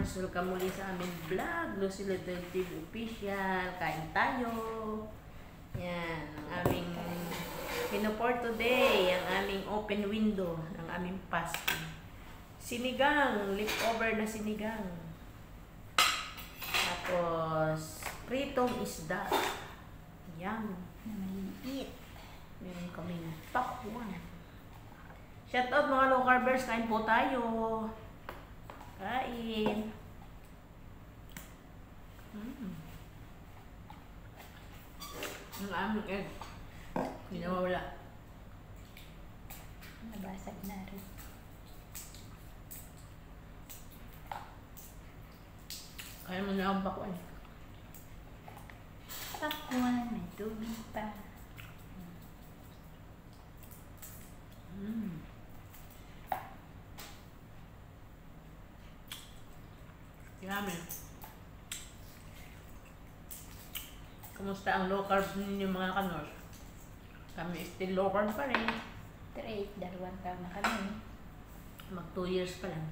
viewers! Welcome muli sa aming vlog, Lucy Little TV Official. Kain tayo. Yan, ang aming menu for today, ang aming open window ng aming pasta. Sinigang, leftover na sinigang. Tapos, pritong isda. Yan. Maliit. Meron kaming pakwan. Shout out mga low carbers, kain po tayo. Kain. Ang aming egg. Hindi na mawala. Nabasag na rin. Kaya mo na akong pakwan. Pakwan, may tubig pa. Yummy. Kumusta ang low carb ninyo mga kanors? Kami still low carb pa rin. 2 taon na kami. Mag 2 years pa lang.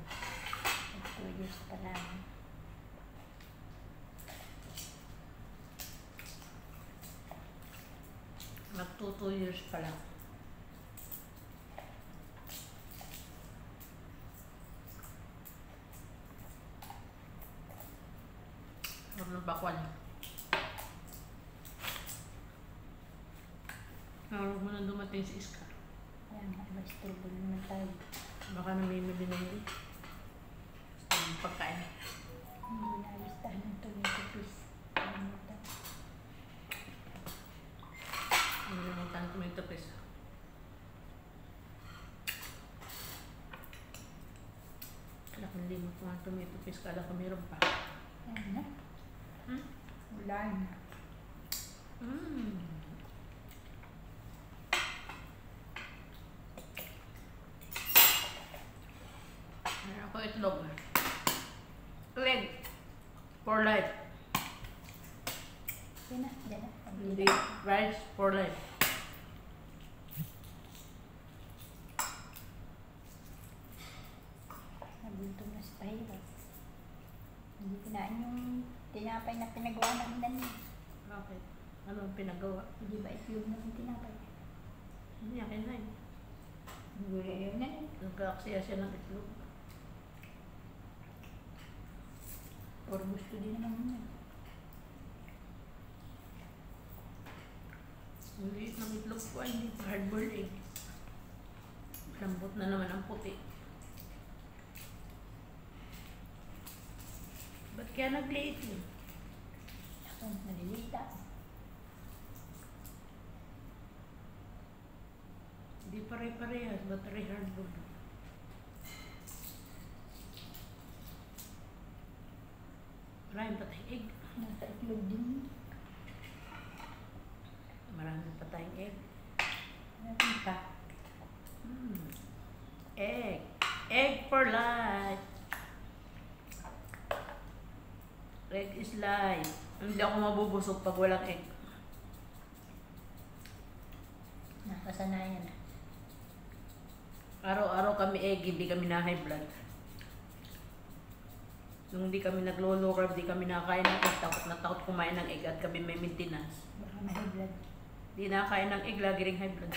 2 years pa lang. Mag 2 years pa lang. Ano bakwan? Huwag mo na dumating si Iska. Ayan, mag-isturbo naman tayo. Baka namimili na yun. Gusto mong pagkain. Hindi nalistahan ng tomato paste. Hindi naman tayo tomato paste. Kala kung hindi mo mga tomato paste, kala ko meron pa. Ayan na. Wala na. Meron ako itlog. Leg. For life. Yan na. Yan na. Hindi. Rice for life. Nagutom na sa pahirap. Hindi kinain yung tinapay na pinagawa namin na niya. Bakit? Ano ang pinagawa? Hindi ba itlog namin tinapay? Hindi, akin na yun. Gulay yun na yun. Nagkakaksiya siya ng itlog. Or gusto din naman niya. Ang liit ng itlog ko ay hindi pa hard-boiled egg. Lambot na naman ang puti. Ba't kaya nagliit yun? Ako, nalilita. Hindi pare-parehas. Ba't rin hard-boiled? Maraming patay egg. Nasa itlog din. Maraming patay egg. Meron pa. Egg. Egg for life. Egg is life. Hindi ako mabubusog pag walang egg. Nakasanayan na. Araw-araw kami egg, hindi kami na high blood. Nung hindi kami naglo-low carb, hindi kami nakakain ng egg. Takot na takot kumain ng egg at kami may maintenance. Baka may blood. Hindi nakakain ng egg, lagi ring high blood.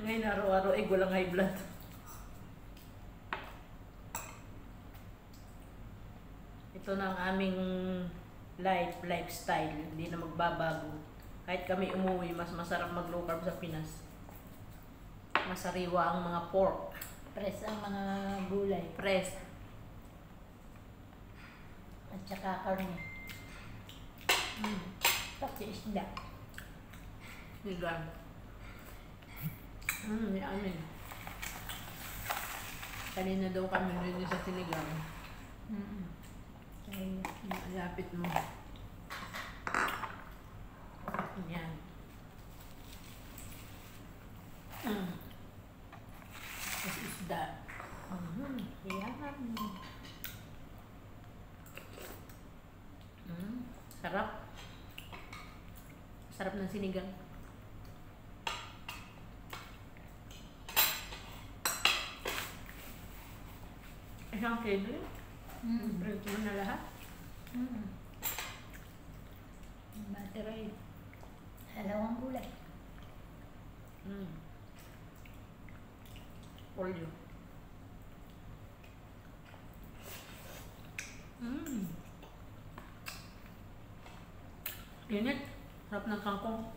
Ngayon araw-araw egg, walang high blood. Ito na ang aming lifestyle. Hindi na magbabago. Kahit kami umuwi, mas masarap mag-low carb sa Pinas. Masariwa ang mga pork. Press ang mga gulay. Press. At saka karne. Pati isda. Sigang. May amin. Kanina daw kami rin sa sinigang. Kaya Malapit mo. Yan. Tapos isda. Yan. Sarap. Sarap ng sinigang. Isang kilo. Print mo na lahat. Materay. Halawang gulay. Polio. Init. Sarap ng kangkong.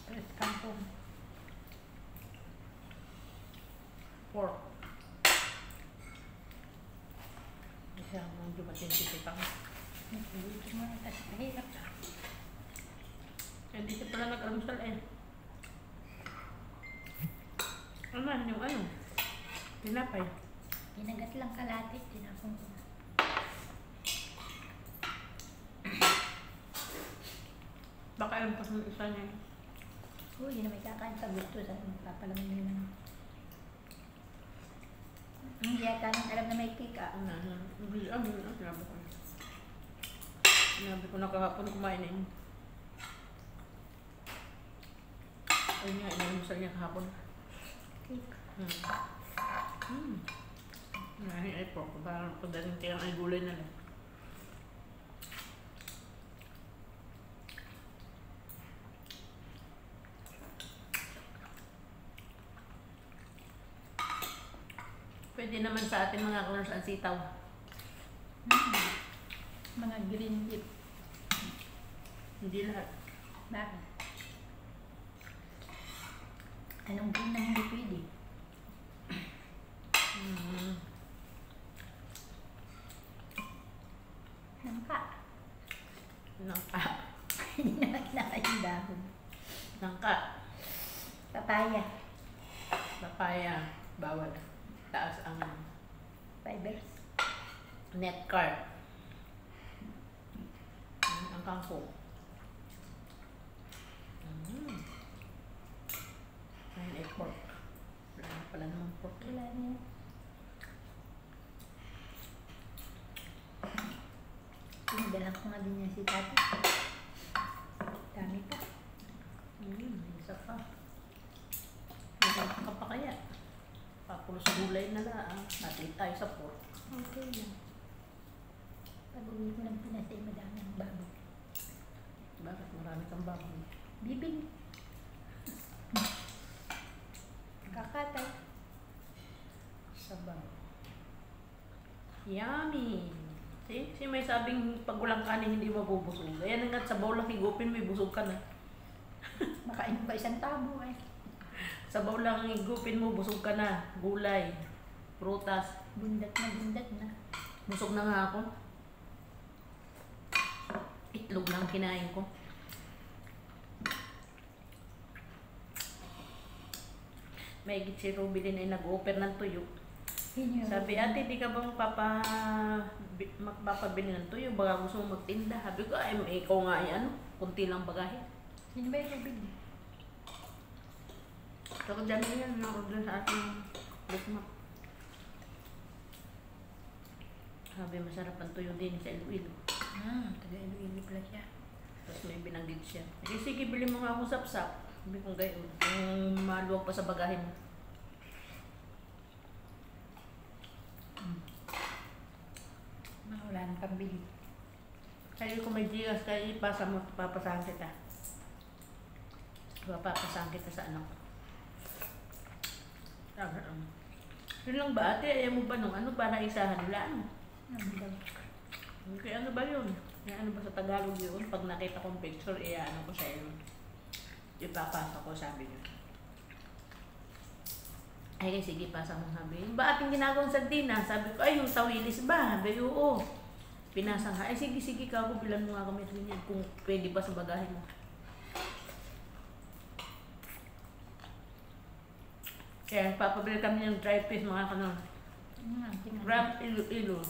Tres kangkong. Pork. Kasi ang medyo matintisipang. Dito mo na kasi mahirap. Hindi siya pala nag-almusal eh. Ano yung ano? Tinapay. Ginagat lang kalate. Tinapong ko na. Baka alam pa sa isa niya. Hindi na may kakain sa gusto. Sa papalaman nyo lang. Hindi yata nang alam na may cake ah. Sinabi ko. Sinabi ko na kahapon kumain na yun. Ayun nga, inalmusal niya kahapon. Cake. Ngayon ay pork. Parang pagdating tiyang ay gulay na lang. Pwede naman sa atin mga colors ang sitaw. Mga green leaf. Hindi lahat. Bakit? Anong green na hindi pwede? Nangka. Nangka. Hindi naman kinakain yung dahon. Nangka. Papaya. Papaya. Bawal. Taas ang Fibers. net carb. Ang kangkong. Ayun ay pork. Wala na pala naman pork. Wala niya. Pinadala ko nga din yan si Tati. Dami pa. Isa pa. Maganda ka pa kaya. Papulo sa gulay na lang. Natin tayo sa pork. Okay lang. Pag-uwi ko ng Pinas ay madami ang baboy. Bakit marami kang baboy? Bibig. Kakatay. Sabaw. Yummy! Si may sabing pag walang kanin hindi mabubusog. Ayan nga, sabaw lang higupin, may busog ka na. Makain pa isang tabo eh. Sabaw lang higupin mo, busog ka na. Gulay, prutas. Bundat na. Busog na nga ako. Itlog lang kinain ko. May si Ruby din ay nag-offer ng tuyo. Sabi, ate, di ka bang magpapabili ng tuyo? Baka gusto mong magtinda. Sabi ko, ay, ikaw nga ay ano, kunti lang bagahe. Sino ba yung Rubin? So, dyan na yan, na-order sa ating Bukmak. Sabi, masarap ang tuyo din sa Iloilo. Taga Iloilo pala siya. Tapos may binanggit siya. Eh, sige, bili mo nga akong sapsap. Sabi kong gayon, kung maluwag pa sa bagahe mo. Wala nang pambili. Kaya kung may gigas, kaya ipasa mo, papasahan kita. Papasahan kita sa anak. Yun lang ba ate? Ayaw mo ba nung ano para isahan? Wala ano? Okay, ano ba yun? Ano ba sa Tagalog yun? Pag nakita kong picture, ano ko sa iyo. Ipapasa ko, sabi niya. Ay, sige, pasa mo, sabi. Ba ating ginagawang sardinas? Sabi ko, ay, yung tawilis ba? Sabi, oo. Pinasa nga. Ay, sige, kako, bilan mo nga kami rin yan kung pwede ba sa bagahe mo. Kaya, papabili kami ng dry fish, mga kanon. Wrap ilo-ilo.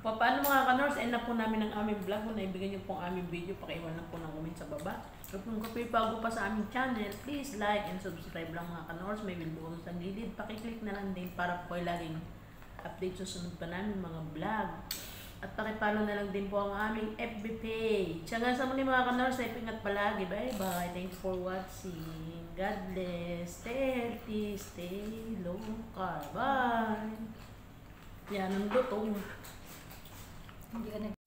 Paano mga kanors, end na po namin ang aming vlog. Kung naibigan niyo po ang aming video, pakiiwan lang po ng comment sa baba. Kung kapoy bago pa sa aming channel, please like and subscribe lang mga kanors. May bell button sa gilid. Pakiclick na lang din para po kayo laging update sa sunod pa namin mga vlog. At pakipalo na lang din po ang aming FB page. Hanggang sa muli mga kanors, ingat palagi. Bye-bye. Thanks for watching. God bless. Stay healthy. Stay local. Bye. Yan ang lutong. Hindi ka